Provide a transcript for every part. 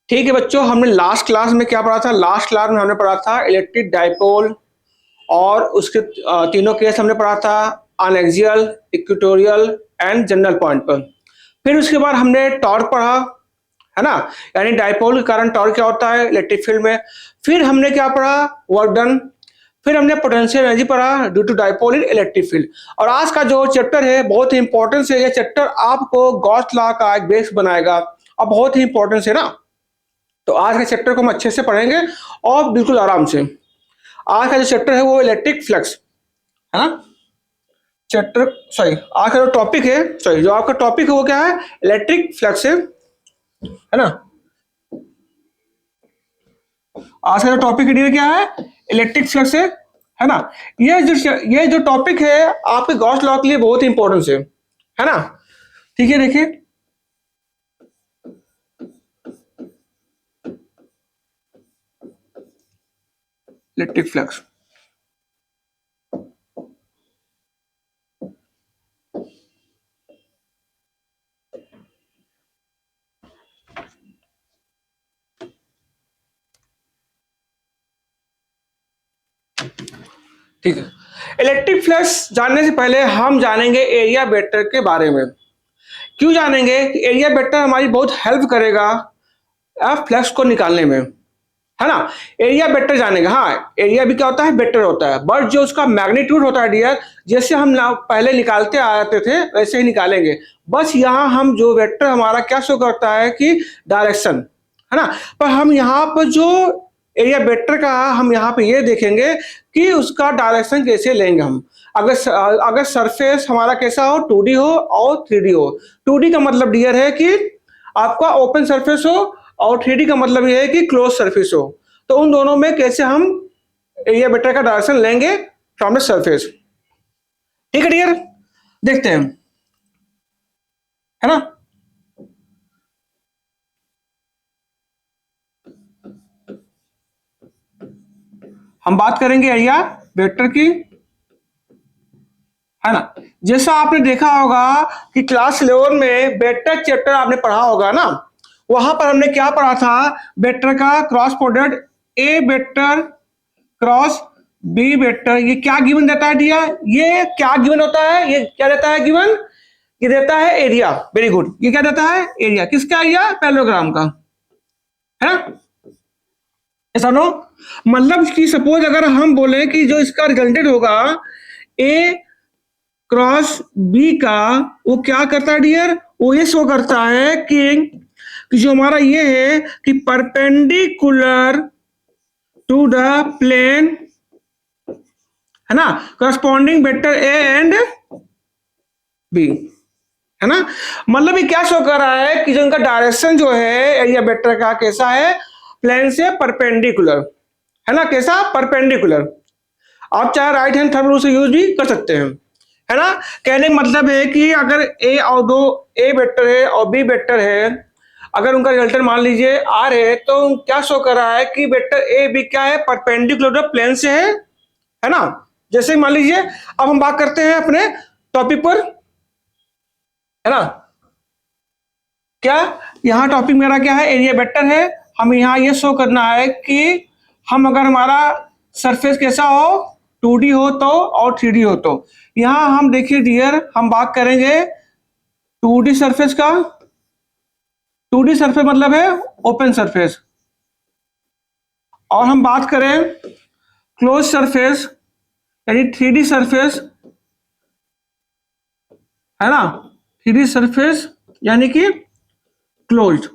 ठीक है बच्चों, हमने लास्ट क्लास में क्या पढ़ा था? लास्ट क्लास में हमने पढ़ा था इलेक्ट्रिक डाइपोल और उसके तीनों केस हमने पढ़ा था, अनएक्सियल, इक्वेटोरियल एंड जनरल पॉइंट पर। फिर उसके बाद हमने टॉर्क पढ़ा, है ना, यानी डाइपोल के कारण टॉर्क क्या होता है इलेक्ट्रिक फील्ड में। फिर हमने क्या पढ़ा? Work done. फिर हमने पोटेंशियल एनर्जी पढ़ा due to dipole in electric field. और आज का जो चैप्टर है बहुत ही इंपॉर्टेंट है। ये चैप्टर आपको गॉस लॉ का एक बेस बनाएगा और बहुत ही इंपॉर्टेंट है ना। तो आज के चैप्टर को हम अच्छे से पढ़ेंगे और बिल्कुल आराम से। आज का जो चैप्टर है वो इलेक्ट्रिक फ्लक्स है ना। चैप्टर आज का जो टॉपिक है, जो आपका टॉपिक है वो क्या है? इलेक्ट्रिक फ्लक्स है ना। आज का जो टॉपिक है क्या है? इलेक्ट्रिक फ्लक्स है ना। ये जो टॉपिक है आपके गॉस लॉ के लिए बहुत ही इंपॉर्टेंट है ना। ठीक है, देखिए इलेक्ट्रिक फ्लक्स। ठीक है, इलेक्ट्रिक फ्लक्स जानने से पहले हम जानेंगे एरिया वेक्टर के बारे में। क्यों जानेंगे? एरिया वेक्टर हमारी बहुत हेल्प करेगा फ्लक्स को निकालने में, है ना। एरिया वेक्टर जानेंगे। हाँ, एरिया भी क्या होता है? वेक्टर होता है, बट जो उसका मैग्नीट्यूड होता है डियर, जैसे हम पहले निकालते आते थे वैसे ही निकालेंगे। बस यहाँ हम जो वेक्टर हमारा क्या शो करता है कि डायरेक्शन, है ना। पर हम यहाँ पर जो एरिया वेक्टर का हम यहाँ पे ये देखेंगे कि उसका डायरेक्शन कैसे लेंगे हम। अगर सरफेस हमारा कैसा हो, 2D हो और 3D हो। 2D का मतलब डियर है कि आपका ओपन सरफेस हो और 3D का मतलब ये है कि क्लोज सरफेस हो। तो उन दोनों में कैसे हम एरिया वेक्टर का डायरेक्शन लेंगे फ्रॉम द सरफेस। ठीक है डियर, देखते हैं, है ना। हम बात करेंगे एरिया वेक्टर की, है ना। जैसा आपने देखा होगा कि क्लास 11 में वेक्टर चैप्टर आपने पढ़ा होगा ना। वहां पर हमने क्या पढ़ा था? वेक्टर का cross product A vector cross B vector, ये क्या गिवन देता है दिया? ये क्या गिवन होता है? ये क्या देता है गिवन? ये देता है एरिया। Very good. ये क्या देता है? एरिया। किसका एरिया? पैरेललोग्राम का, है ना। ऐसा नो, मतलब कि सपोज अगर हम बोले कि जो इसका रिजल्टेंट होगा ए क्रॉस बी का, वो क्या करता है डियर? वो ये शो करता है कि जो हमारा ये है कि परपेंडिकुलर टू द प्लेन, है ना, corresponding vector A and B, है ना। मतलब ये क्या शो कर रहा है कि जो इनका डायरेक्शन जो है एरिया वेक्टर का कैसा है? प्लेन से परपेंडिकुलर, है ना। कैसा? परपेंडिकुलर। आप चाहे राइट हैंड थंब रूल से यूज भी कर सकते हैं, है ना। कहने का मतलब है कि अगर ए और दो ए वेक्टर है और बी वेक्टर है, अगर उनका रिजल्टेंट मान लीजिए आर है, तो क्या शो कर रहा है कि वेक्टर ए बी क्या है? परपेंडिकुलर प्लेन से है ना। जैसे मान लीजिए, अब हम बात करते हैं अपने टॉपिक पर, है ना। क्या यहाँ टॉपिक मेरा क्या है? एरिया वेक्टर है। हम यहाँ ये शो करना है कि हम अगर हमारा सरफेस कैसा हो, 2D हो तो और 3D हो तो। यहाँ हम देखिए डियर, हम बात करेंगे 2D सरफेस का। 2D सरफेस मतलब है ओपन सरफेस। और हम बात करें क्लोज सरफेस यानी 3D सरफेस, है ना। 3D सरफेस यानी कि क्लोज्ड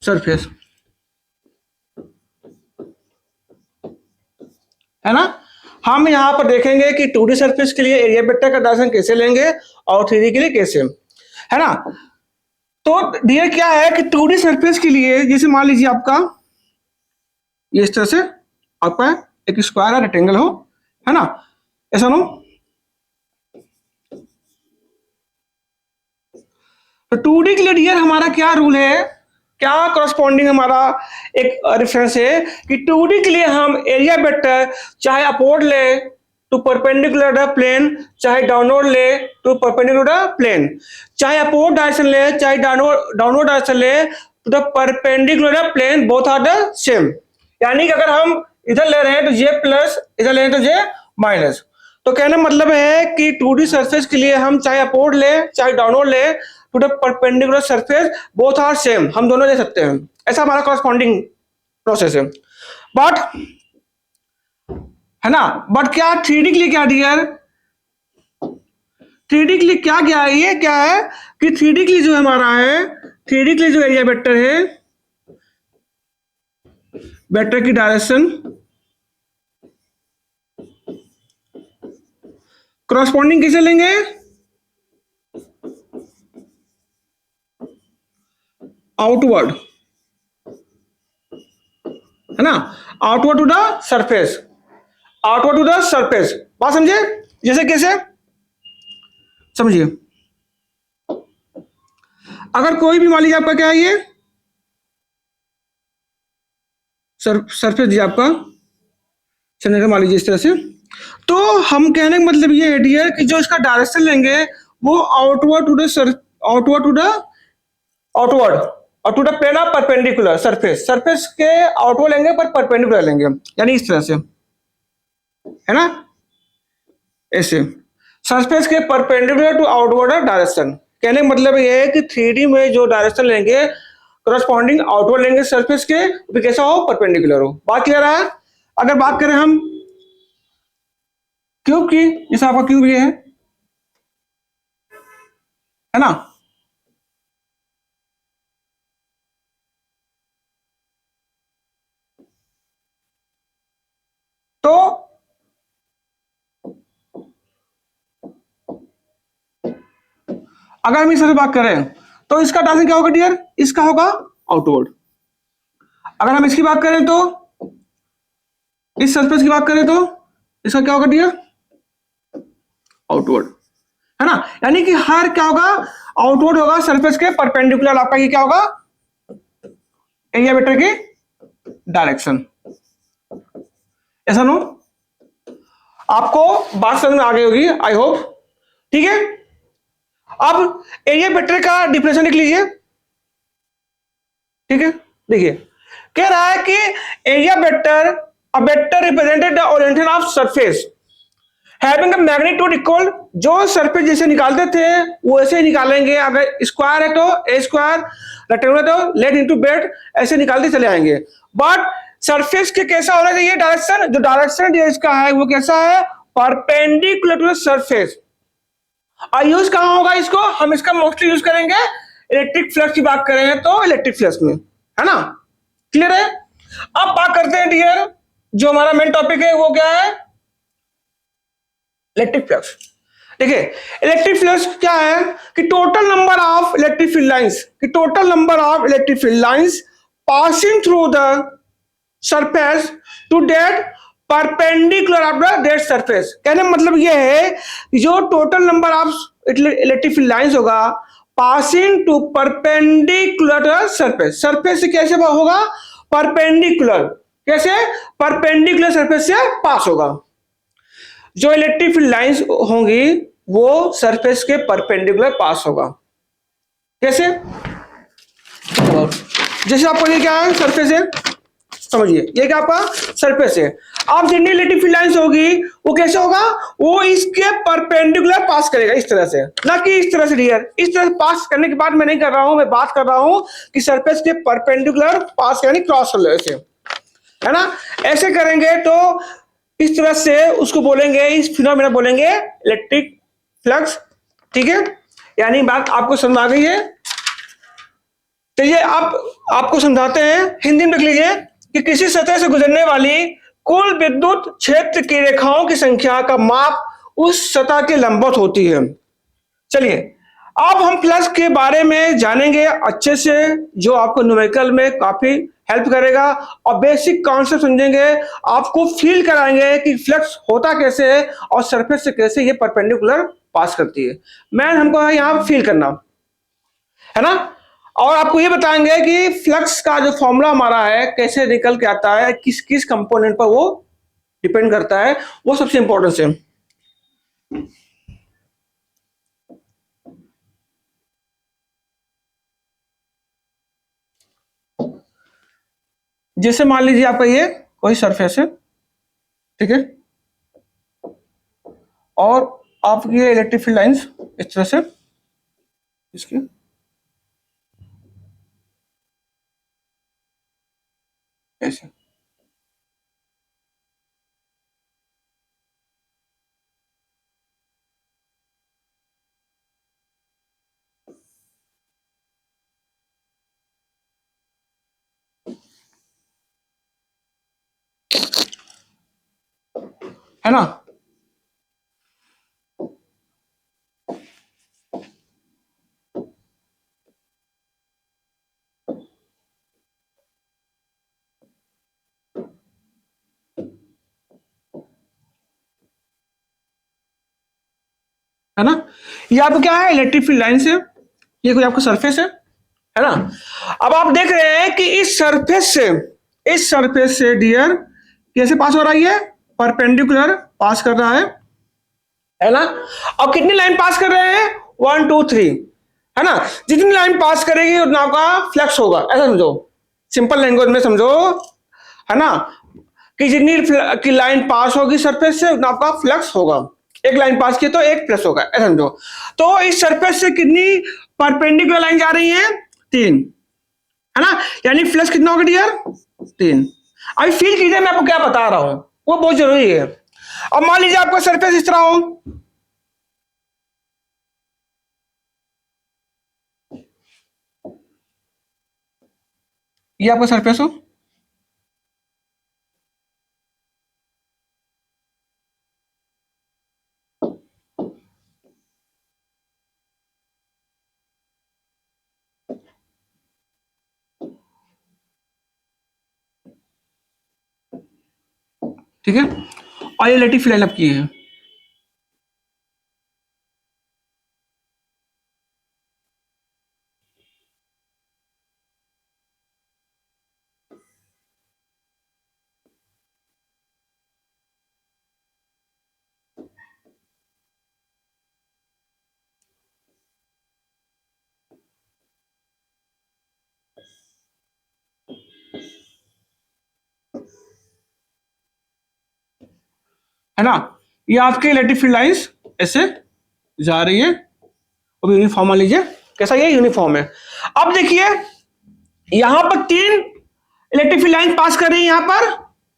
सरफेस, है ना। हम यहाँ पर देखेंगे कि 2D सरफेस के लिए एरिया वेक्टर का डायरेक्शन कैसे लेंगे और 3D के लिए कैसे, है ना। तो डियर क्या है कि 2D सरफेस के लिए जैसे मान लीजिए आपका ये इस तरह से आपका एक स्क्वायर है, रेक्टेंगल हो, है ना। ऐसा नो, तो 2D के लिए डियर हमारा क्या रूल है, क्या करस्पॉन्डिंग हमारा एक रेफरेंस है कि 2D के लिए हम एरिया वेक्टर चाहे अपवर्ड ले टू परपेंडिकुलर द प्लेन, चाहे डाउनवर्ड ले टू परपेंडिकुलर द प्लेन, चाहे अपवर्ड डायरेक्शन ले चाहे डाउनवर्ड डायरेक्शन ले, to the perpendicular plane both are the same. यानी कि अगर हम इधर ले रहे हैं तो जे प्लस, इधर ले रहे हैं तो जे माइनस। तो कहने मतलब है कि 2D सरफेस के लिए हम चाहे अपवर्ड ले चाहे डाउनवर्ड ले, to the perpendicular surface both are same, हम दोनों ले सकते हैं। ऐसा हमारा कॉरस्पॉन्डिंग प्रोसेस है। बट है ना, बट क्या 3D के लिए क्या डियर, 3D के लिए क्या क्या है, ये क्या है कि 3D के लिए जो हमारा है, 3D के लिए जो एरिया वेक्टर है, वेक्टर की डायरेक्शन कॉरस्पॉन्डिंग किसे लेंगे, आउटवर्ड, है ना, outward to the surface, outward to the surface. बात समझे? जैसे कैसे समझिए, अगर कोई भी मान लीजिए आपका क्या है ये सरफेस दिया आपका, चलिए मान लीजिए इस तरह से, तो हम कहने का मतलब ये है डियर कि जो इसका डायरेक्शन लेंगे वो outward to the outward to the outward और to the plane of perpendicular surface, surface के आउटवर्ड लेंगे पर परपेंडिकुलर लेंगे, यानी इस तरह से, है ना, ऐसे सरफेस के परपेंडिकुलर टू आउटवर्ड डायरेक्शन। कहने का मतलब ये है कि 3D में जो डायरेक्शन लेंगे करस्पॉन्डिंग आउटवर्ड लेंगे सरफेस के, भी कैसा हो, परपेंडिकुलर हो। बात क्लियर है? अगर बात करें हम क्यूब की, जैसा आपका क्यूब ये है ना, तो अगर हम इस तरह से बात करें तो इसका डायरेक्शन क्या होगा डियर, इसका होगा आउटवर्ड। अगर हम इसकी बात करें तो, इस सरफेस की बात करें तो इसका क्या होगा डियर, आउटवर्ड, है ना। यानी कि हर क्या होगा, आउटवर्ड होगा सरफेस के परपेंडिकुलर, आपका ये क्या होगा, एरिया वेक्टर की डायरेक्शन। ऐसा नो, आपको बात समझ में आ गई होगी आई होप, ठीक है। अब एरिया वेक्टर का डिफिनेशन लिख लीजिए, ठीक है। देखिए कह रहा है कि area vector, a vector represented the orientation of surface having a magnitude equal, जो सरफेस जैसे निकालते थे वो ऐसे ही निकालेंगे, अगर स्क्वायर है तो ए स्क्वायर, रेक्टेंगुलर तो लेट इनटू बेट, ऐसे निकालते चले आएंगे। बट सरफेस के कैसा होना चाहिए डायरेक्शन, जो डायरेक्शन जो इसका है वो कैसा है, परपेंडिकुलर टू द सरफेस। और यूज कहां होगा इसको, हम इसका मोस्टली यूज करेंगे इलेक्ट्रिक फ्लक्स की बात करें तो इलेक्ट्रिक फ्लक्स में, है ना, क्लियर है। अब बात करते हैं डियर, जो हमारा मेन टॉपिक है वो क्या है, इलेक्ट्रिक फ्लक्स। देखिए इलेक्ट्रिक फ्लक्स क्या है कि total number of electric field lines, कि total number of electric field lines passing through the surface to that perpendicular of the that surface. कहने का मतलब यह है कि जो total number of electric field lines होगा passing to perpendicular surface, surface से कैसे होगा, परपेंडिकुलर, कैसे, परपेंडिकुलर सरफेस से पास होगा। जो इलेक्ट्रिक फील्ड लाइंस होंगी वो सरफेस के परपेंडिकुलर पास होगा। कैसे, जैसे आपको ये क्या है, सरफेस है, समझिए ये क्या आपका सरफेस है। अब जितनी इलेक्ट्रिक फील्ड लाइंस होगी वो कैसे होगा, वो इसके परपेंडिकुलर पास करेगा इस तरह से, ना कि इस तरह से डियर, इस तरह से पास करने की बात मैं नहीं कर रहा हूं, मैं बात कर रहा हूं कि सरफेस के परपेंडिकुलर पास यानी क्रॉस से, है ना। ऐसे करेंगे तो इस तरह से उसको बोलेंगे, इस फिनोमेना बोलेंगे इलेक्ट्रिक फ्लक्स, ठीक है। यानी बात आपको समझ आ गई है। चलिए आप आपको समझाते हैं, हिंदी में लिख लीजिए कि किसी सतह से गुजरने वाली कुल विद्युत क्षेत्र की रेखाओं की संख्या का माप उस सतह के लंबवत होती है। चलिए अब हम फ्लक्स के बारे में जानेंगे अच्छे से, जो आपको न्यूमेरिकल में काफी हेल्प करेगा, और बेसिक कॉन्सेप्ट समझेंगे, आपको फील कराएंगे कि फ्लक्स होता कैसे है और सरफेस से कैसे ये परपेंडिकुलर पास करती है। मैन हमको है यहाँ फील करना, है ना। और आपको ये बताएंगे कि फ्लक्स का जो फॉर्मूला हमारा है कैसे निकल के आता है, किस किस कंपोनेंट पर वो डिपेंड करता है, वो सबसे इंपॉर्टेंट है। जैसे मान लीजिए आपका ये कोई सरफेस है, ठीक है, और आपकी ये इलेक्ट्रिक फील्ड लाइंस इस तरह से इसकी ऐसे, है ना। है ना, ये आपको क्या है, इलेक्ट्रिक फील्ड लाइन से, ये कोई आपका सरफेस है ना। अब आप देख रहे हैं कि इस सरफेस से डियर कैसे पास हो रहा है, ये परपेंडिकुलर पास कर रहा है ना। अब कितनी लाइन पास कर रहे हैं, 1 2 3, है ना। जितनी लाइन पास करेगी उतना आपका फ्लक्स होगा, ऐसा समझो, सिंपल लैंग्वेज में समझो, है ना, कि जितनी की लाइन पास होगी सरफेस से उतना आपका फ्लक्स होगा। एक लाइन पास की तो एक प्लस होगा, ऐसा समझो। तो इस सरफेस से कितनी परपेंडिकुलर लाइन जा रही है, 3, है ना, यानी फ्लक्स कितना होगा डियर, 3। अभी फील कीजिए मैं आपको क्या बता रहा हूं, वो बहुत जरूरी है। अब मान लीजिए आपका सरफेस इस तरह हो, ये आपका सरफेस हो, ठीक है, और ये इलेक्ट्रिक फील्ड लाइन आपकी है, है ना। ये आपके इलेक्ट्रिक फील्ड लाइंस ऐसे जा रही है, अब यूनिफॉर्म मान लीजिए, कैसा, ये यूनिफॉर्म है। अब देखिए यहां पर 3 इलेक्ट्रिक फील्ड लाइन पास कर रही है, यहां पर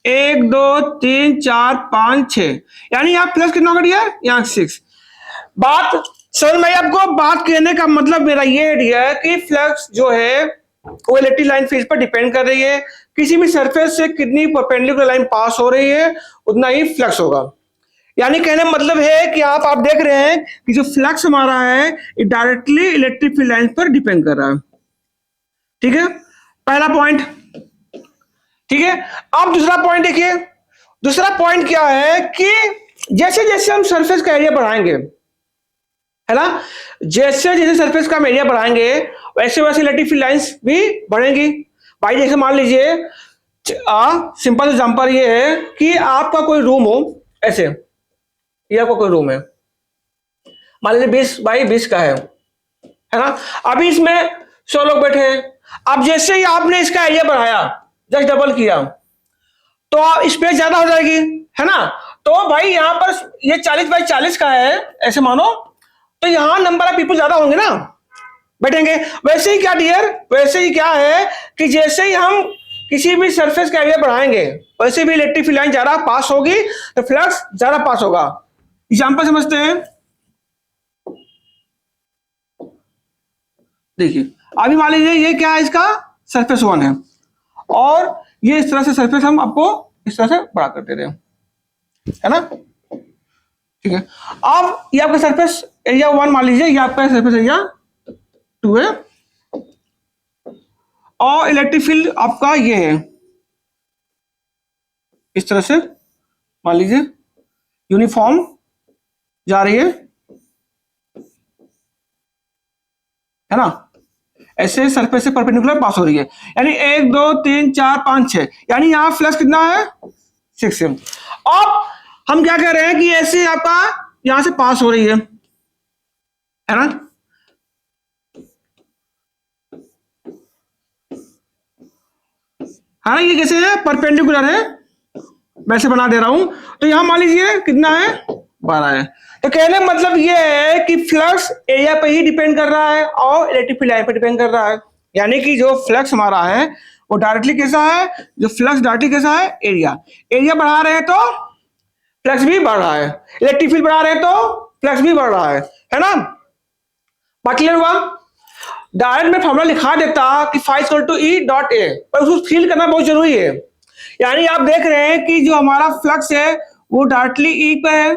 1 2 3 4 5 6, यानी यहाँ प्लस कितना होगा डियर, यहाँ 6। बात समझ में आई आपको, बात कहने का मतलब मेरा ये है कि फ्लक्स जो है वो इलेक्ट्रिक लाइन फेज पर डिपेंड कर रही है, किसी भी सरफेस से कितनी परपेंडिकुलर लाइन पास हो रही है उतना ही फ्लक्स होगा। यानी कहने का मतलब है कि आप देख रहे हैं कि जो फ्लक्स हमारा है ये डायरेक्टली इलेक्ट्रिक फील्ड लाइन पर डिपेंड कर रहा है, ठीक है, पहला पॉइंट, ठीक है। अब दूसरा पॉइंट देखिए, दूसरा पॉइंट क्या है कि जैसे जैसे हम सरफेस का एरिया बढ़ाएंगे, है ना, जैसे जैसे सरफेस का हम एरिया बढ़ाएंगे वैसे वैसे इलेक्ट्रिक फील्ड लाइंस भी बढ़ेंगी। भाई जैसे मान लीजिए सिंपल एग्जांपल ये है कि आपका कोई रूम हो ऐसे, ये आपका कोई रूम है, मान लीजिए 20 बाई 20 का है ना। अभी इसमें 100 लोग बैठे हैं। अब जैसे ही आपने इसका एरिया बढ़ाया, जस्ट डबल किया, तो स्पेस ज्यादा हो जाएगी, है ना। तो भाई यहाँ पर ये 40 बाई 40 का है ऐसे मानो, तो यहाँ नंबर ऑफ पीपल ज्यादा होंगे ना, बैठेंगे। वैसे ही क्या डियर, वैसे ही क्या है कि जैसे ही हम किसी भी सरफेस का एरिया बढ़ाएंगे वैसे भी इलेक्ट्रिक फील्ड लाइन ज्यादा पास होगी, तो फ्लक्स ज्यादा पास होगा। एग्जांपल समझते हैं, देखिए अभी मान लीजिए ये क्या है, इसका सरफेस 1 है, और ये इस तरह से सरफेस हम आपको इस तरह से बड़ा कर दे रहे हैं, है ना, ठीक है। अब ये आपका सरफेस एरिया 1 मान लीजिए, ये आपका सरफेस एरिया 2 है, और इलेक्ट्रिक फील्ड आपका ये है इस तरह से, मान लीजिए यूनिफॉर्म जा रही है ना, ऐसे सरफेस से परपेंडिकुलर पास हो रही है, यानी 1 2 3 4 5 6, यानी यहां फ्लक्स कितना है, 6 है। अब हम क्या कह रहे हैं कि ऐसे आपका यहां से पास हो रही है ना, है ना, ये कैसे है, परपेंडिकुलर है, मैं ऐसे बना दे रहा हूं। तो यहां मान लीजिए कितना है, 12 है। तो कहने का मतलब ये है कि फ्लक्स एरिया पे ही डिपेंड कर रहा है और इलेक्ट्रिक फील्ड लाइन पे डिपेंड कर रहा है। यानी कि जो फ्लक्स हमारा है वो डायरेक्टली कैसा है, जो फ्लक्स डायरेक्टली कैसा है, एरिया। एरिया बढ़ा रहे हैं तो फ्लक्स भी बढ़ रहा है, इलेक्ट्रिक फील्ड बढ़ा रहे हैं तो फ्लक्स भी बढ़ रहा है ना। बात क्लियर हुआ। डायरेक्ट में फॉर्मूला लिखा देता कि phi equal to E dot A, पर उसको फील करना बहुत जरूरी है। यानी आप देख रहे हैं कि जो हमारा फ्लक्स है वो डायरेक्टली ई पे है,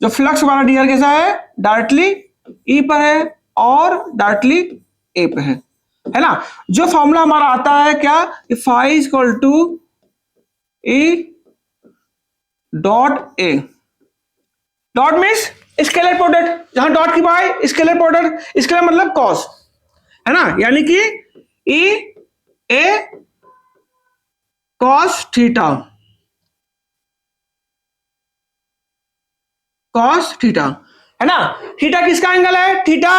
जो फ्लक्स हमारा डियर कैसा है, डायरेक्टली ई पर है और डायरेक्टली ए पे है ना। जो फॉर्मूला हमारा आता है क्या, कि phi equal to E dot A. Dot means scalar product, जहां डॉट की बाय स्केलर प्रोडक्ट, स्केलर मतलब कॉस, है ना। यानी कि E A cos theta, cos theta, है ना। थीटा किसका एंगल है, थीटा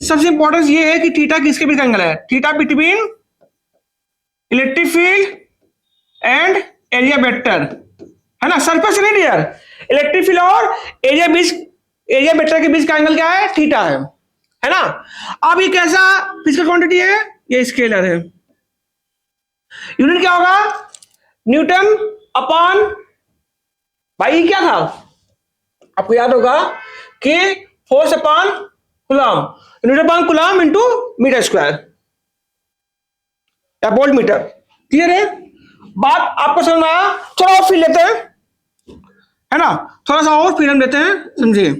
सबसे इंपॉर्टेंट ये है कि थीटा किसके बीच का एंगल है, theta between electric field and area vector, है ना। सरफेस नहीं डियर, इलेक्ट्रिक फील्ड और एरिया वेक्टर के बीच का एंगल क्या है, थीटा है ना। अब ये कैसा फिजिकल क्वांटिटी है, ये स्केलर है। यूनिट क्या होगा, न्यूटन अपॉन, भाई ये क्या था, आपको याद होगा कि force upon coulomb, newton upon coulomb into metre square या वोल्ट मीटर। क्लियर है, बात आपको समझ में आया। थोड़ा और फील लेते हैं, है ना, थोड़ा सा और फ्रीडम देते हैं, समझिए।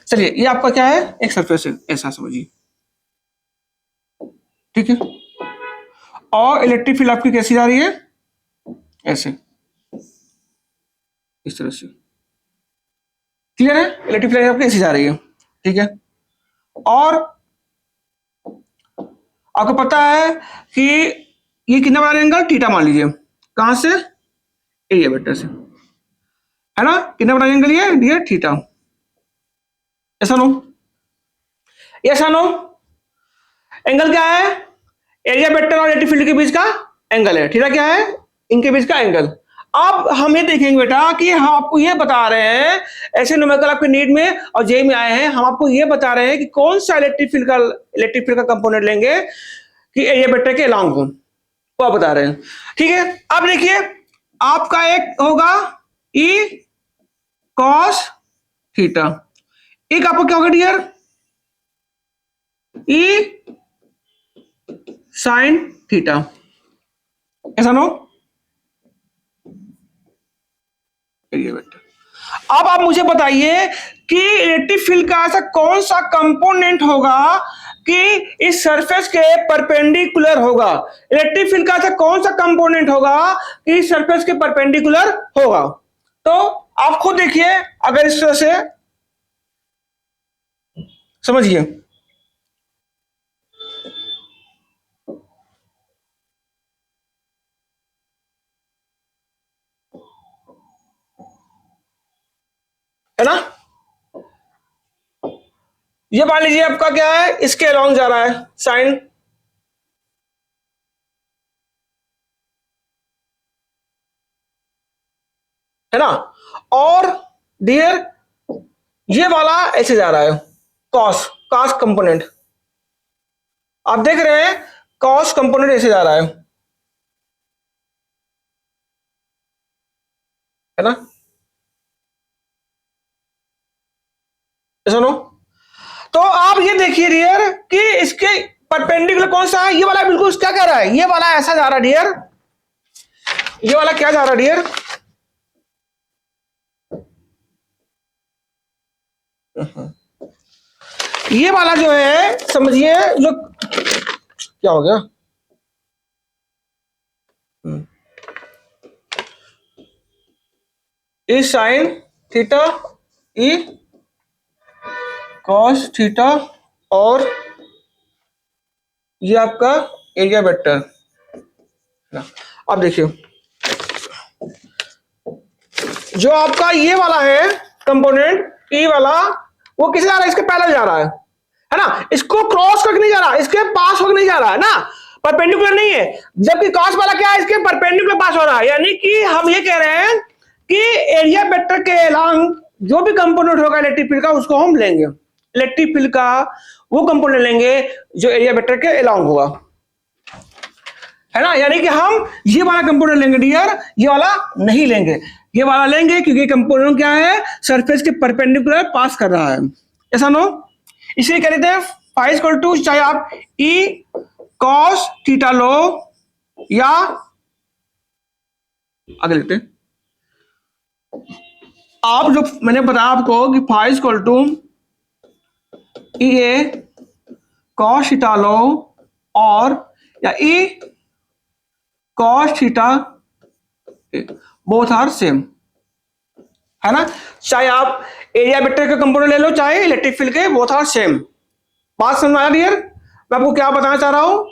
चलिए ये आपका क्या है, एक सरफेस है, ऐसा समझिए, ठीक है। और इलेक्ट्रिक फील्ड आपकी कैसी जा रही है, ऐसे, इस तरह से। क्लियर है, इलेक्ट्रिक फील्ड आपकी ऐसी जा रही है, ठीक है। और आपको पता है कि ये कितना बड़ा एंगल, थीटा मान लीजिए, कहां से, एरिया वेक्टर से, है ना। कितना बड़ा एंगल ये थीटा, ऐसा नो, ऐसा नो। एंगल क्या है, एरिया वेक्टर और इलेक्ट्रिक फील्ड के बीच का एंगल है, थीटा क्या है, इनके बीच का एंगल। अब हम ये देखेंगे बेटा कि हम आपको ये बता रहे हैं, ऐसे न्यूमेरिकल आपके नीट में और जेई में आए हैं, हम आपको ये बता रहे हैं कि कौन सा इलेक्ट्रिक फील्ड का कंपोनेंट लेंगे कि एरिया वेक्टर के अलोंग हो, वो आप बता रहे हैं, ठीक है। अब देखिए आपका एक होगा ई कॉस थीटा, एक आपको क्या होगा डियर, ई साइन थीटा, ऐसा नो, एरिया वेक्टर। अब आप मुझे बताइए कि इलेक्ट्रिक फील्ड का ऐसा कौन सा कंपोनेंट होगा कि इस सरफेस के परपेंडिकुलर होगा, इलेक्ट्रिक फील्ड का ऐसा कौन सा कंपोनेंट होगा कि इस सरफेस के परपेंडिकुलर होगा। तो आप खुद देखिए, अगर इस तरह से समझिए, है ना। ये मान लीजिए आपका क्या है, इसके अलोंग जा रहा है साइन, है ना। और डियर ये वाला ऐसे जा रहा है, कॉस, कॉस कंपोनेंट, आप देख रहे हैं कॉस कंपोनेंट ऐसे जा रहा है ना, ऐसा नो। तो आप ये देखिए डियर कि इसके परपेंडिकुलर कौन सा है, ये वाला बिल्कुल क्या कह रहा है, ये वाला ऐसा जा रहा है डियर, ये वाला क्या जा रहा है डियर, ये वाला जो है समझिए, जो क्या हो गया, E sine theta, E cos theta, और ये आपका एरिया वेक्टर। अब देखिए जो आपका ये वाला है, कंपोनेंट ई वाला वो किसे जा रहा है, इसके पैरेलल जा रहा है ना, इसको क्रॉस करके नहीं जा रहा, इसके पास होकर नहीं जा रहा है ना, परपेंडिकुलर नहीं है। जबकि क्रॉस वाला क्या है, इसके परपेंडिकुलर पास हो रहा है। यानी कि हम ये कह रहे हैं कि एरिया वेक्टर के अलोंग जो भी कंपोनेंट होगा इलेक्ट्रिक फील्ड का उसको हम लेंगे, इलेक्ट्रिक फील्ड का वो कंपोनेंट लेंगे जो एरिया वेक्टर के अलोंग होगा, है ना। यानी कि हम ये वाला कंपोनेंट लेंगे डियर, ये वाला नहीं लेंगे, ये वाला लेंगे क्योंकि कंपोनेंट क्या है, सरफेस के परपेंडिकुलर पास कर रहा है, ऐसा नो। इसलिए कह देते हैं फाई इक्वल टू, चाहे आप ई कॉस थीटा लो या आगे लिखते हैं, आप जो मैंने बताया आपको कि phi equal to E A cos theta लो और या E cos theta, both are same, है ना। चाहे आप एरिया वेक्टर का कंपोनेंट ले लो चाहे इलेक्ट्रिक फील्ड के, बोथ आर सेम। बात समझ आया डियर, मैं आपको क्या बताना चाह रहा हूं,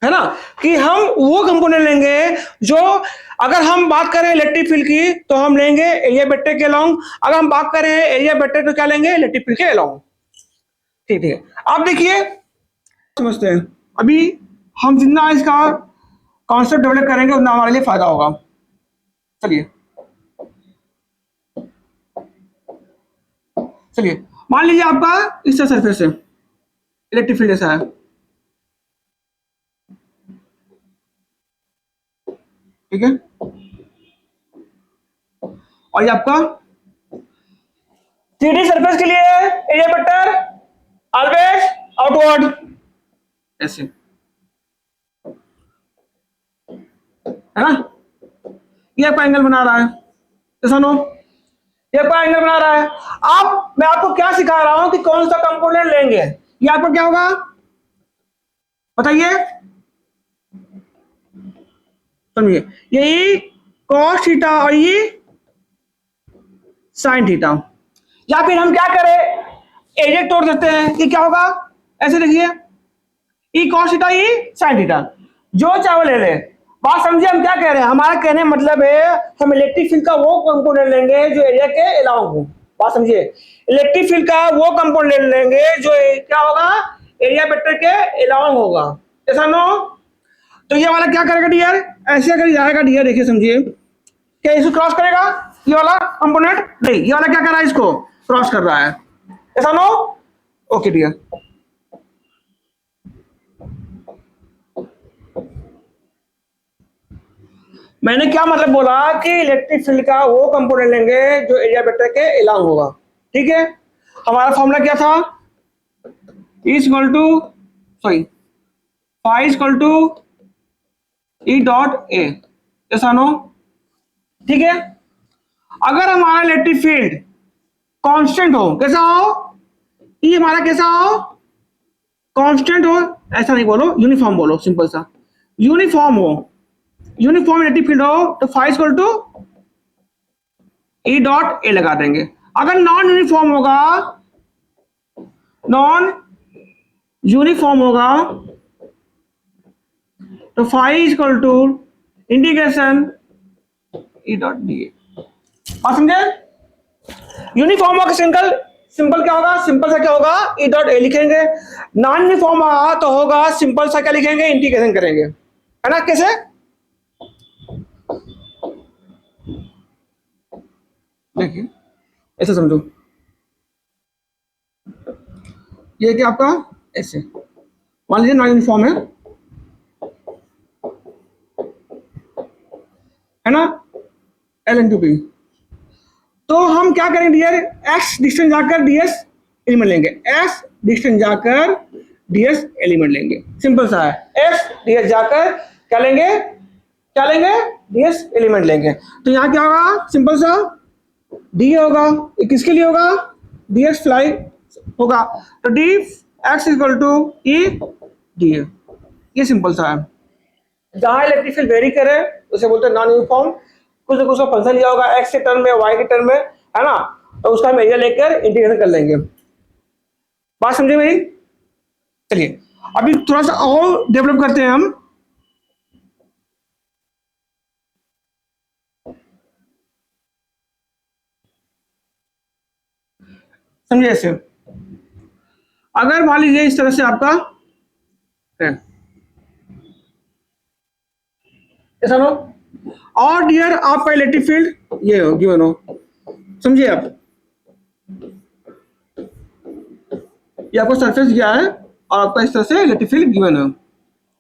है ना, कि हम वो कंपोनेंट लेंगे जो, अगर हम बात करें इलेक्ट्रिक फील्ड की तो हम लेंगे एरिया वेक्टर के अलोंग, अगर हम बात करें एरिया वेक्टर तो क्या लेंगे, इलेक्ट्रिक फील्ड के अलोंग। ठीक है, आप देखिए समझते हैं, अभी हम जितना इसका कॉन्सेप्ट डेवलप करेंगे उतना हमारे लिए फायदा होगा। चलिए चलिए, मान लीजिए आपका इस सरफेस है, इलेक्ट्रिक फील्ड ऐसा है, ठीक है, और ये आपका 3D सरफेस के लिए एरिया वेक्टर ऑलवेज आउटवर्ड, ऐसे, है ना। ये आपका एंगल बना रहा है, ऐसा नो, ये आपका एंगल बना रहा है। अब मैं आपको क्या सिखा रहा हूं कि कौन सा कंपोनेंट लेंगे, ये आपका क्या होगा बताइए, समझिए, यही कॉस थीटा और ये साइन थीटा, या फिर हम क्या करें, एरिया तोड़ देते हैं, ये क्या होगा, ऐसे देखिए, ई cos theta E sine theta, जो चाहे ले ले। बात समझिए हम क्या कह रहे हैं, हमारा कहने मतलब है हम इलेक्ट्रिक फील्ड का वो कंपोनेंट लेंगे जो एरिया के अलाउंग हो। बात समझिए, इलेक्ट्रिक फील्ड का वो कंपोनेंट लेंगे जो क्या होगा, एरिया वेक्टर के अलाउंग होगा, ऐसा नो। तो ये वाला क्या करेगा डियर, ऐसे अगर जाएगा डियर, देखिए समझिए, क्या इसको क्रॉस करेगा, ये वाला कंपोनेंट नहीं, ये वाला क्या कर रहा है, इसको क्रॉस कर रहा है, ऐसा नो। ओके डियर, मैंने क्या मतलब बोला कि इलेक्ट्रिक फील्ड का वो कंपोनेंट लेंगे जो एरिया वेक्टर के अलोंग होगा, ठीक है। हमारा फॉर्मूला क्या था, equal to sorry phi equal to E dot A, ऐसा नो, ठीक है। अगर हमारा इलेक्ट्रिक फील्ड कांस्टेंट हो, कैसा हो, ई हमारा कैसा हो, कांस्टेंट हो, ऐसा नहीं बोलो, यूनिफॉर्म बोलो, सिंपल सा, यूनिफॉर्म हो, यूनिफॉर्म इलेक्ट्रिक फील्ड हो तो phi equal to E dot A लगा देंगे। अगर नॉन यूनिफॉर्म होगा, नॉन यूनिफॉर्म होगा तो phi equal to integration E dot D A, समझे। यूनिफॉर्म होगा सिंपल, सिंपल क्या होगा, सिंपल सा क्या होगा, ई डॉट ए लिखेंगे। नॉन यूनिफॉर्म होगा तो होगा सिंपल सा क्या लिखेंगे, इंटीग्रेशन करेंगे, है ना। कैसे, देखिए ऐसे समझो, ये क्या आपका ऐसे, मान लीजिए नॉन यूनिफॉर्म है ना, एल इंटू पी, तो हम क्या करेंगे डियर, एक्स डिस्टेंस जाकर डीएस एलिमेंट लेंगे, एक्स डिस्टेंस जाकर डीएस एलिमेंट लेंगे, सिंपल सा है, एक्स डीएस जाकर क्या लेंगे, क्या लेंगे, डीएस एलिमेंट लेंगे। तो यहाँ क्या होगा, सिंपल सा डी होगा, ये किसके लिए होगा, डीएक्स फ्लाई होगा, तो D X equal to E D, ये सिंपल सा है। जहां इलेक्ट्रिक फील्ड वेरी करे उसे बोलते हैं नॉन यूनिफॉर्म, कुछ ना कुछ फंक्शन लिया होगा एक्स के टर्म में, वाई के टर्म में, है ना, तो उसका हम एरिया लेकर इंटीग्रेशन कर लेंगे। बात समझे मेरी, चलिए अभी थोड़ा सा और डेवलप करते हैं हम। समझिए ऐसे, अगर मान लीजिए इस तरह से आपका है ऐसा नो, और डियर आपका इलेक्ट्रिक फील्ड ये हो गिवन हो, समझिए आप, ये आपको सरफेस गया है और आपका इस तरह से इलेक्ट्रिक फील्ड गिवन है,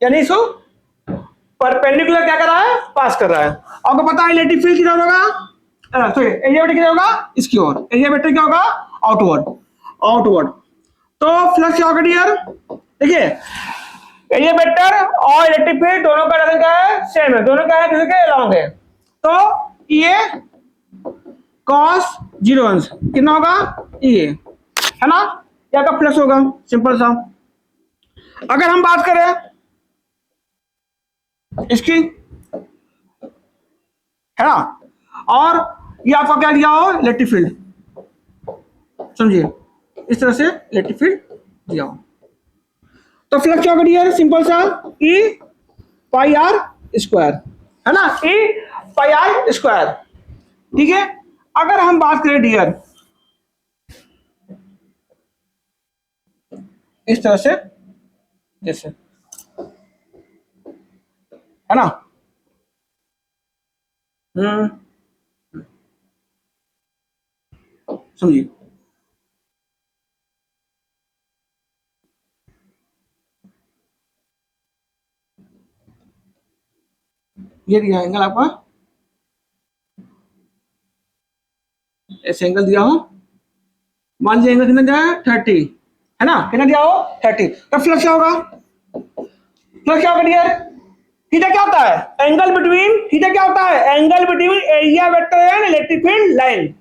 यानी इसको परपेंडिकुलर क्या कर रहा है, पास कर रहा है। आपको पता है इलेक्ट्रिक फील्ड किधर होगा, सॉरी एरिया वेक्टर किधर होगा, इसकी ओर, एरिया वेक्टर क्या होगा, आउटवर्ड, आउटवर्ड। तो फ्लक्स क्या होगा डियर, देखिए एरिया वेक्टर और इलेक्ट्रिक फील्ड दोनों का डायरेक्शन क्या है, सेम है, दोनों क्या है, दूसरे के अलोंग है। तो ये cos 0 अंश कितना होगा, ये है ना, क्या का फ्लक्स होगा, सिंपल सा। अगर हम बात करें इसकी, है ना, और ये आपका क्या दिया हो, इलेक्ट्रिक फील्ड, समझिए इस तरह से इलेक्ट्रिक फील्ड दिया हो, तो फ्लक्स क्या होगा डियर, सिंपल सा, ई पाई आर स्क्वायर, है ना, ई पाई आर स्क्वायर, ठीक है। अगर हम बात करें डियर इस तरह से, जैसे, है ना, समझिए, ये दिया एंगल आपका, ऐसे एंगल दिया हो, मान लीजिए एंगल कितना दिया है, 30, है ना, कितना दिया हो, 30, तो फ्लक्स क्या होगा, फ्लक्स क्या होगा डियर, थीटा क्या होता है, एंगल बिटवीन, थीटा क्या होता है, angle between area vector and electric field line,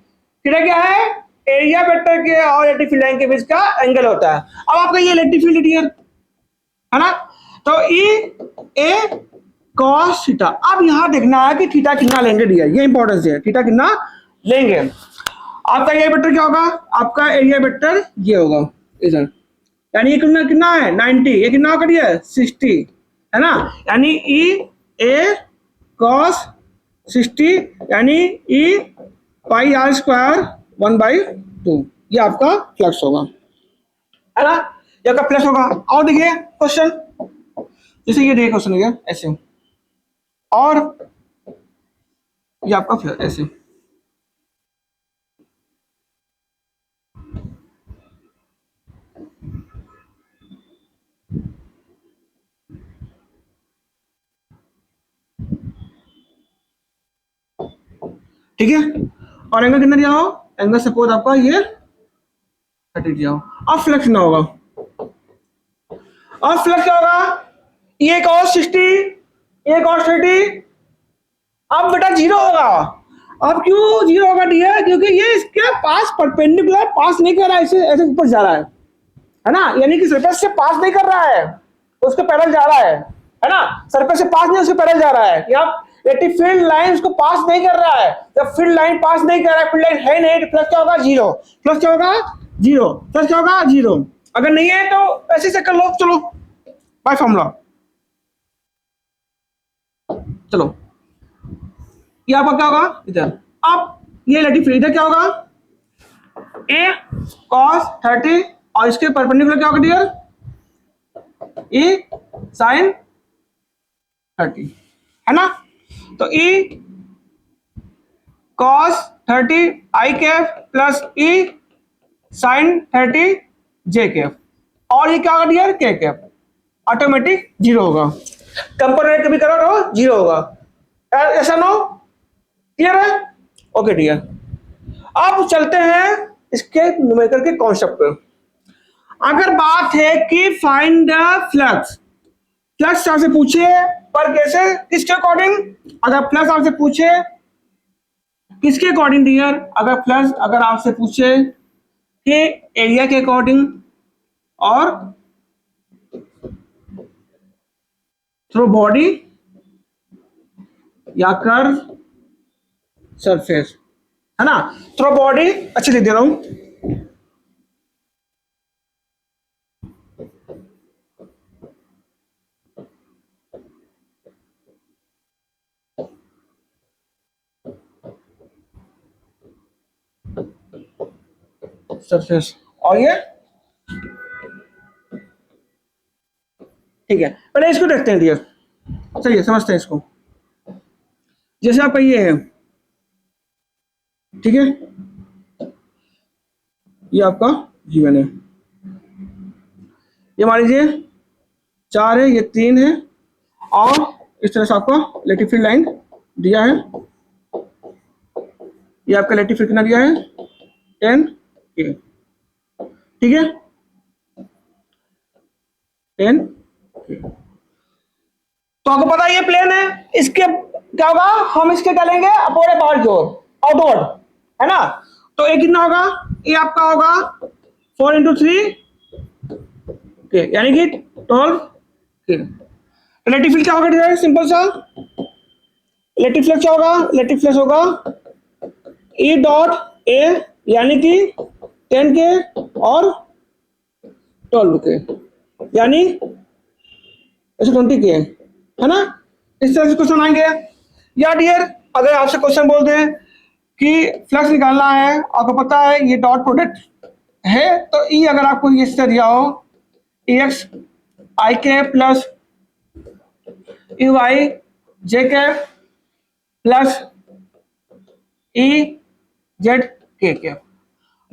theta क्या है, एरिया वेक्टर के और इलेक्ट्रिक फील्ड लाइन के बीच का एंगल होता है। अब आपका ये इलेक्ट्रिक फील्ड डियर, है ना, तो ई ए कॉस थीटा, अब यहां देखना है कि थीटा कितना लेंगे डियर, ये इंपॉर्टेंस है, थीटा कितना लेंगे। आपका एरिया वेक्टर क्या होगा, आपका एरिया वेक्टर ये होगा इधर, यानी ये कितना कितना है 90, ये कितना होगा डियर 60, है ना, यानी ई ए कॉस 60, यानी ई पाई आर स्क्वायर 1/2, ये आपका फ्लक्स होगा, है ना, ये आपका फ्लक्स होगा। और देखिए क्वेश्चन, जैसे ये देखिए क्वेश्चन है ऐसे, और ये आपका फ्लक्स ऐसे, ठीक है, और एंगल कितना दिया हो, एंगल सपोज आपका ये 30 दिया हो, अब फ्लक्स ना होगा, अब फ्लक्स क्या होगा, ये cos 60, ये cos 30, अब बेटा जीरो होगा। अब क्यों जीरो होगा डियर, क्योंकि ये इसके पास परपेंडिकुलर पास नहीं कर रहा है, ऐसे ऐसे ऊपर जा रहा है ना, यानी कि सरफेस से पास नहीं कर रहा है, उसके पैरेलल जा रहा है ना, सरफेस से पास नहीं उसके पैरेलल जा रहा है, या इलेक्ट्रिक फील्ड लाइन उसको पास नहीं कर रहा है, जब फील्ड लाइन पास नहीं कर रहा है, फील्ड लाइन है नहीं, तो फ्लक्स क्या होगा, जीरो, फ्लक्स क्या होगा, जीरो, फ्लक्स क्या होगा, जीरो। अगर नहीं है तो ऐसे से कर लो, चलो बाय फॉर्मूला, चलो ये आपका क्या होगा इधर, अब ये इलेक्ट्रिक फील्ड इधर क्या होगा, ए कॉस 30, और इसके परपेंडिकुलर क्या होगा डियर, ए साइन 30, है ना, तो ई कॉस 30 आई कैफ प्लस ई साइन 30 जे कैफ, और ये क्या होगा डियर, के कैफ, ऑटोमेटिक जीरो होगा, कंपोनेंट कभी करो तो जीरो होगा, ऐसा नो, क्लियर है, ओके डियर। अब चलते हैं इसके न्यूमेरिकल के कॉन्सेप्ट पे। अगर बात है कि फाइंड द फ्लक्स, फ्लक्स आपसे पूछे पर कैसे, किसके अकॉर्डिंग, अगर फ्लक्स आपसे पूछे किसके अकॉर्डिंग डियर, अगर फ्लक्स अगर आपसे पूछे कि एरिया के अकॉर्डिंग और थ्रू बॉडी या कर्व सरफेस, है ना, थ्रू बॉडी, अच्छे लिख दे रहा हूं, सरफेस, और ये ठीक है। पहले इसको देखते हैं डियर, चलिए समझते हैं इसको। जैसे आपका ये है, ठीक है, ये आपका जीवन है, ये मान लीजिए 4 है, ये 3 है, और इस तरह से आपका इलेक्ट्रिक फील्ड लाइन दिया है। ये आपका इलेक्ट्रिक फील्ड कितना दिया है 10 के, ठीक है 10 के। तो आपको पता है ये प्लेन है, इसके क्या होगा, हम इसके क्या लेंगे अपोजिट पावर की ओर, आउटवर्ड, है ना। तो ये कितना होगा, ये आपका होगा 4 इंटू 3 के, यानी कि 12 के। इलेक्ट्रिक फील्ड क्या होगा, सिंपल सा इलेक्ट्रिक फ्लक्स क्या होगा, इलेक्ट्रिक फ्लक्स होगा ई डॉट ए, यानी कि 10 के और 12 के, यानी 20 के, है ना। इस तरह से क्वेश्चन आएंगे। या डियर अगर आपसे क्वेश्चन बोल दें कि फ्लक्स निकालना है, आपको पता है ये डॉट प्रोडक्ट है, तो ई अगर आपको इस तरह दिया हो ई एक्स आई के प्लस यू आई जे के प्लस ई जेड के,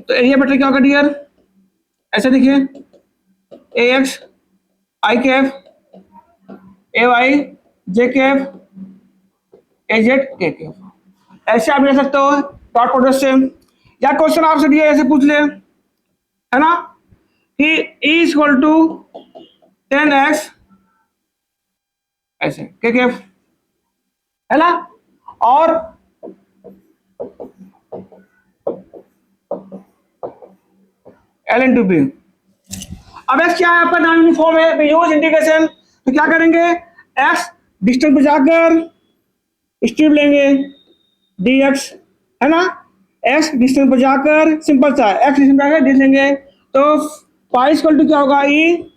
तो एरिया वेक्टर क्या होगा डियर, ऐसे देखिए ए एक्स आई के एफ ए वाई जे के एफ ए जेड के एफ, ऐसे आप ले सकते हो डॉट प्रोडक्ट से। या क्वेश्चन आपसे दिया ऐसे पूछ ले, है ना, कि ई इक्वल टू 10x ऐसे के एफ, है ना, और एल इन टू बी। अब एक्स क्या है आपका नॉन यूनिफॉर्म है, यूज इंटीग्रेशन, तो क्या करेंगे एक्स डिस्टेंस पे जाकर स्ट्रिप लेंगे dx, है ना, एक्स डिस्टेंस पर जाकर सिंपल सा एक्स डिस्टेंस पर जाकर डी लेंगे, तो पाई इक्वल टू क्या होगा ई,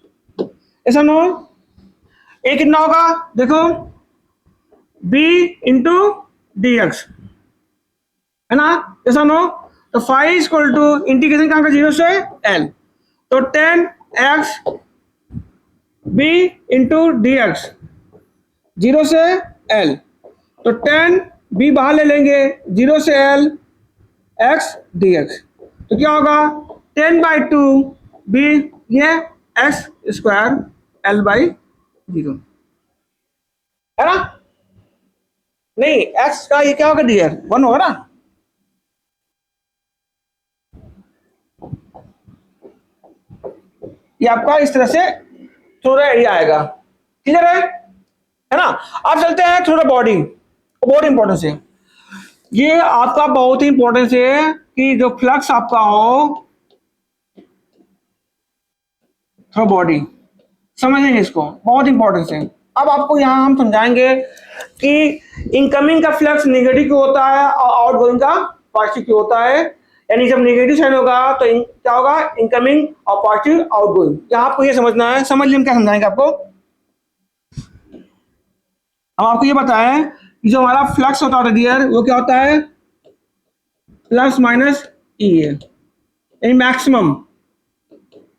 ऐसा नो ए कितना होगा देखो b इंटू डी एक्स, है ना, ऐसा नो, तो फाइव इक्वल टू इंटीग्रेशन कहाँ का 0 से l, तो 10x b into D x 0 से l, तो 10 b बाहर ले लेंगे 0 से l x dx, तो क्या होगा 10/2 b, ये x स्क्वायर l/0, है ना, नहीं x का ये क्या होगा डियर 1 होगा ना। ये आपका इस तरह से थोड़ा एरिया आएगा, क्लियर है ना। अब चलते हैं थोड़ा बॉडी, बहुत इंपॉर्टेंस है ये आपका, बहुत ही इंपॉर्टेंस है कि जो फ्लक्स आपका हो, थोड़ा बॉडी समझेंगे इसको, बहुत इंपॉर्टेंस है। अब आपको यहां हम समझाएंगे कि इनकमिंग का फ्लक्स नेगेटिव क्यों होता है और आउटगोइंग का पॉजिटिव क्यों होता है, यानी जब नेगेटिव साइन होगा तो क्या होगा इनकमिंग और पॉजिटिव आउटगोइंग, यहाँ आपको ये समझना है। समझ लिया हम क्या समझाएंगे आपको, हम आपको ये बताएं कि जो हमारा फ्लक्स होता है डियर वो क्या होता है प्लस माइनस ई है, यानी मैक्सिमम,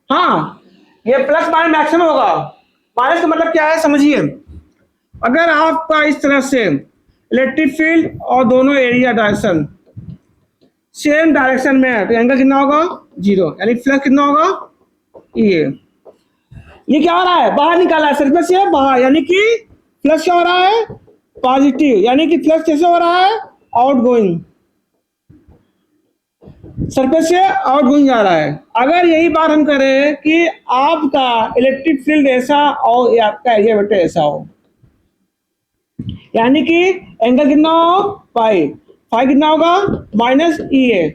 हाँ ये प्लस माइनस मैक्सिमम होगा। माइनस का मतलब क्या है समझिए, अगर आपका इस तरह से इलेक्ट्रिक फील्ड और दोनों एरिया डायरेक्शन सेम डायरेक्शन में है तो एंगल कितना होगा 0, यानी फ्लक्स कितना होगा ये क्या हो रहा है बाहर निकाला है सरफेस से बाहर, यानी कि फ्लक्स क्या हो रहा है पॉजिटिव, यानी कि फ्लक्स कैसे हो रहा है आउटगोइंग, सरफेस से आउटगोइंग जा रहा है। अगर यही बात हम करें कि आपका इलेक्ट्रिक फील्ड ऐसा और आपका एरिया वेक्टर ऐसा हो, यानी कि एंगल कितना हो फाइव, फाइव कितना होगा माइनस ई है,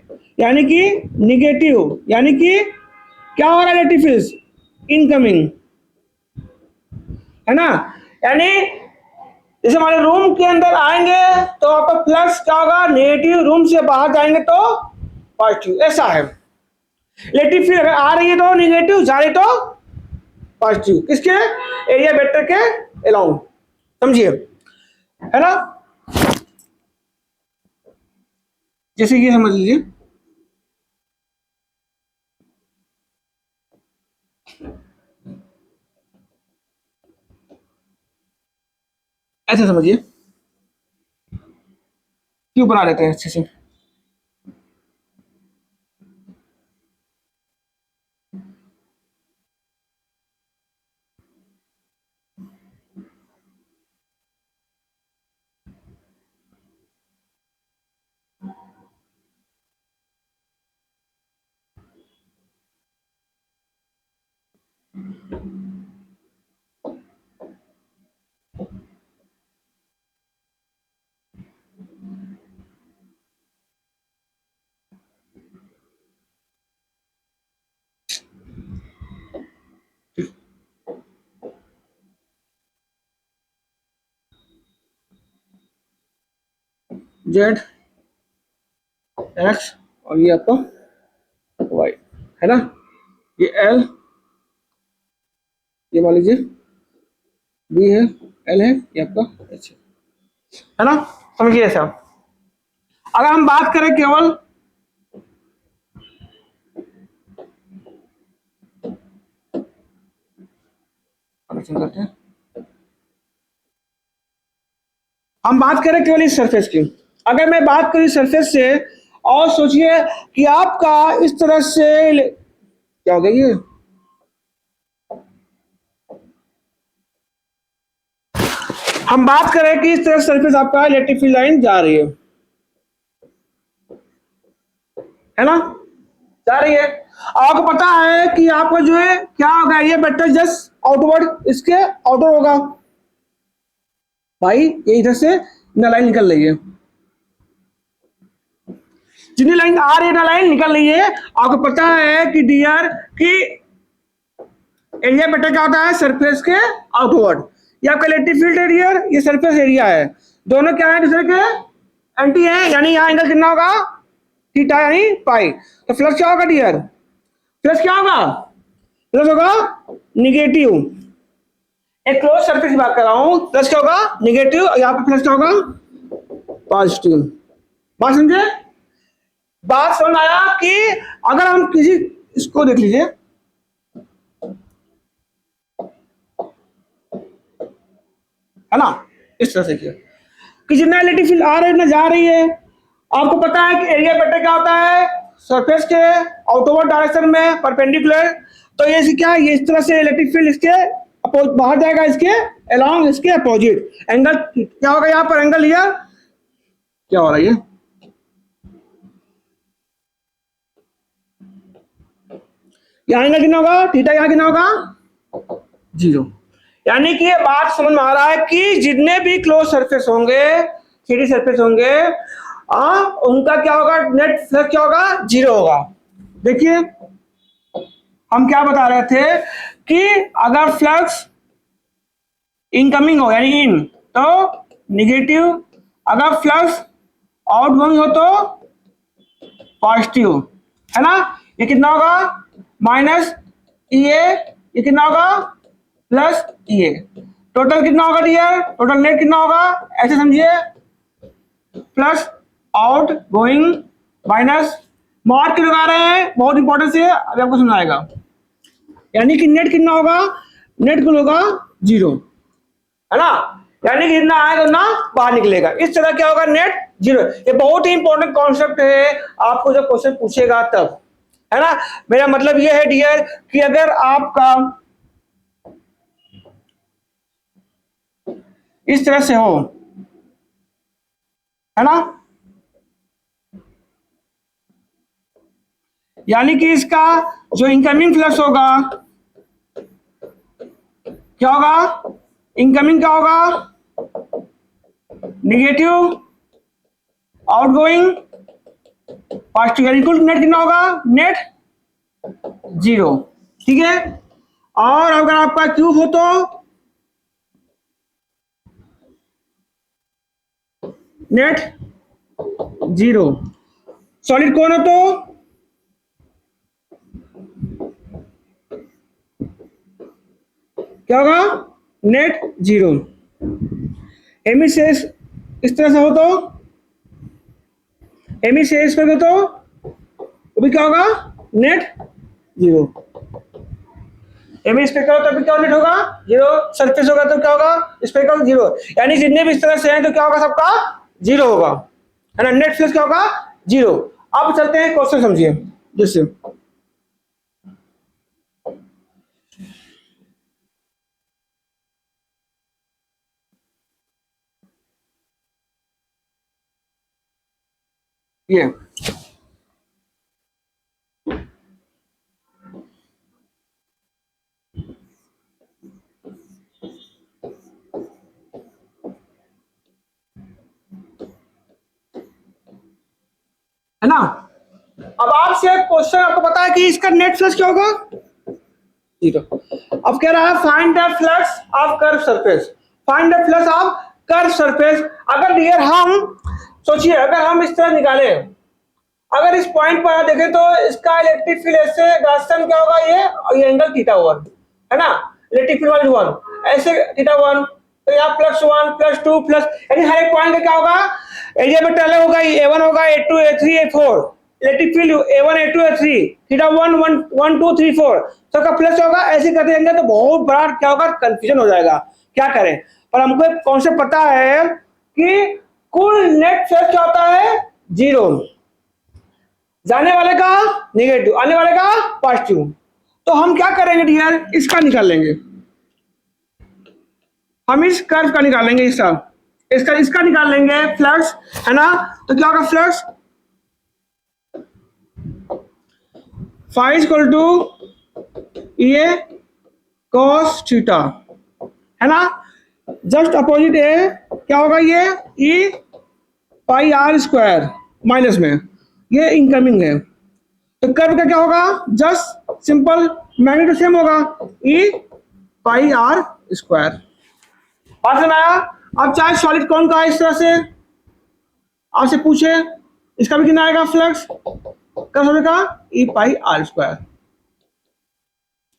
यानी कि निगेटिव, यानी कि क्या हो रहा है इलेक्ट्रिक फील्ड इनकमिंग, है ना, यानी जैसे हमारे रूम के अंदर आएंगे तो आपका फ्लक्स क्या होगा नेगेटिव, रूम से बाहर जाएंगे तो पॉजिटिव, ऐसा है। इलेक्ट्रिक फील्ड अगर आ रही है तो नेगेटिव, जा रही तो पॉजिटिव, किसके एरिया वेक्टर के अलाउंग, समझिए, है ना। जैसे ये समझ लीजिए ऐसे समझिए, क्यों बना लेते हैं अच्छे से। जेड एक्स और ये आपका वाई है ना, ये एल, ये मान लीजिए बी है, एल है, ये आपका एच है ना, समझिए ऐसा। अगर हम बात करें केवल करते हैं, हम बात करें केवल इस सरफेस की। अगर मैं बात करूं सरफेस से, और सोचिए कि आपका इस तरह से क्या हो गया ये, हम बात करें कि इस तरह सरफेस आपका इलेक्ट्रिक फील्ड लाइन जा रही है ना, जा रही है। आपको पता है कि आपका जो है क्या होगा, ये वेक्टर जस्ट आउटवर्ड इसके आउटर होगा भाई, ये इधर से ना लाइन निकल रही है, जितनी लाइन आ रही है ना लाइन निकल रही है। आपको पता है कि डियर कि एरिया वेक्टर क्या होता है, सरफेस के आउटवर्ड। ये आपका इलेक्ट्रिक फील्ड है डियर, ये सरफेस एरिया है, दोनों क्या है दूसरे के एंटी है, यानी यहाँ एंगल कितना होगा, थीटा यानी पाई। तो फ्लक्स क्या होगा डियर, फ्लक्स क्या होगा, फ्लक्स होगा निगेटिव। एक क्लोज सरफेस की बात कर रहा हूं, प्लस क्या होगा निगेटिव, यहाँ पे प्लस क्या होगा पॉजिटिव। बात समझे, बात समझ आया कि अगर हम किसी, इसको देख लीजिए, है ना, इस तरह से किया कि जितना इलेक्ट्रिक फील्ड आ रही है ना जा रही है। आपको पता है कि एरिया वेक्टर क्या होता है, सरफेस के आउटवर्ड डायरेक्शन में परपेंडिकुलर। तो ये क्या है, ये इस तरह से इलेक्ट्रिक फील्ड इसके बाहर जाएगा, इसके अलोंग इसके अपोजिट। एंगल क्या होगा, यहाँ पर एंगल लिया, क्या हो रहा है ये, यहाँ एंगल कितना होगा थीटा, यहाँ कितना होगा 0। यानी कि ये बात समझ में आ रहा है कि जितने भी क्लोज सरफेस होंगे, थ्री सरफेस होंगे, उनका क्या होगा, नेट फ्लक्स क्या होगा 0 होगा। देखिए हम क्या बता रहे थे कि अगर फ्लक्स इनकमिंग हो यानी इन तो निगेटिव, अगर फ्लक्स आउटगोइंग हो तो पॉजिटिव, है ना। ये कितना होगा माइनस ई ए, ये कितना होगा प्लस ई ए। टोटल कितना होगा डियर, टोटल नेट कितना होगा, ऐसे समझिए, plus out going minus mod क्यों लगा रहे हैं, बहुत इंपॉर्टेंट से अभी आपको समझाएगा। यानी कि नेट कितना होगा, नेट कुल होगा 0, है ना, यानी कि जितना आएगा ना बाहर निकलेगा। इस तरह क्या होगा, नेट 0। ये बहुत ही इंपॉर्टेंट कॉन्सेप्ट है, आपको जब क्वेश्चन पूछेगा तब, है ना। मेरा मतलब ये है डियर कि अगर आपका इस तरह से हो, है ना, यानी कि इसका जो इनकमिंग फ्लक्स होगा क्या होगा, इनकमिंग क्या होगा निगेटिव, आउटगोइंग पॉजिटिव, यानी कुल नेट कितना होगा, नेट 0, ठीक है। और अगर आपका क्यूब हो तो नेट 0, सॉलिड कौन हो तो क्या होगा नेट 0। एमी से इस तरह से हो तो, एमी से इस पर तो वो भी क्या होगा नेट 0। एमी स्पेक्ट्रल तो क्या नेट होगा 0, सरफेस होगा तो क्या होगा स्पेक्ट्रल 0, यानी जितने भी इस तरह से हैं तो क्या होगा सबका 0 होगा, है ना। नेट फ्लक्स क्या होगा 0। अब चलते हैं क्वेश्चन समझिए जैसे ये है ना। अब आपसे क्वेश्चन आपको पता है कि इसका नेट फ्लक्स क्या होगा 0। अब कह रहा है find the flux of curve surface, find the flux of curve surface. अगर डियर हम सोचिए अगर हम इस तरह निकाले, अगर इस पॉइंट पर देखें तो इसका इलेक्ट्रिक फील्ड ऐसे डायरेक्शन क्या होगा ये एंगल थीटा 1 है ना, इलेक्ट्रिक फील्ड वाली 1 ऐसे थीटा 1, तो यहाँ +1 +2 प्लस, यानी हर एक पॉइंट का क्या होगा एरिया में टर्न होगा, A1 होगा A2 A3 A4, electric field A1 A2 A3 theta 1 1 2 3 4 सबका प्लस होगा। ऐसे करते जाएंगे तो बहुत बड़ा क्या होगा कंफ्यूजन हो जाएगा, क्या करें। पर हमको एक कॉन्सेप्ट पता है कि कुल नेट फ्लक्स क्या होता है 0, जाने वाले का नेगेटिव आने वाले का पॉजिटिव। तो हम क्या करेंगे डियर इसका निकाल लेंगे, हम इस कर्व का निकालेंगे, इसका निकाल लेंगे फ्लक्स, है ना। तो क्या होगा flux phi equal to A cos theta, है ना। जस्ट अपोजिट है क्या होगा ये E pi R square minus में, ये इनकमिंग है। तो कर्व का क्या होगा जस्ट सिंपल मैग्नीट्यूड सेम होगा ई पाई आर स्क्वायर। बात समझ आया। अब चाहे सॉलिड कौन का है इस तरह से आपसे पूछे, इसका भी कितना आएगा फ्लक्स कर्व का ई पाई आर स्क्वायर।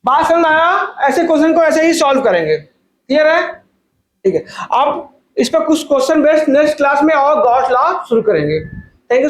बात समझ आया। ऐसे क्वेश्चन को ऐसे ही सॉल्व करेंगे, क्लियर है, ठीक है। अब इस पर कुछ क्वेश्चन बेस्ड नेक्स्ट क्लास में और गॉस लॉ शुरू करेंगे। Thank you.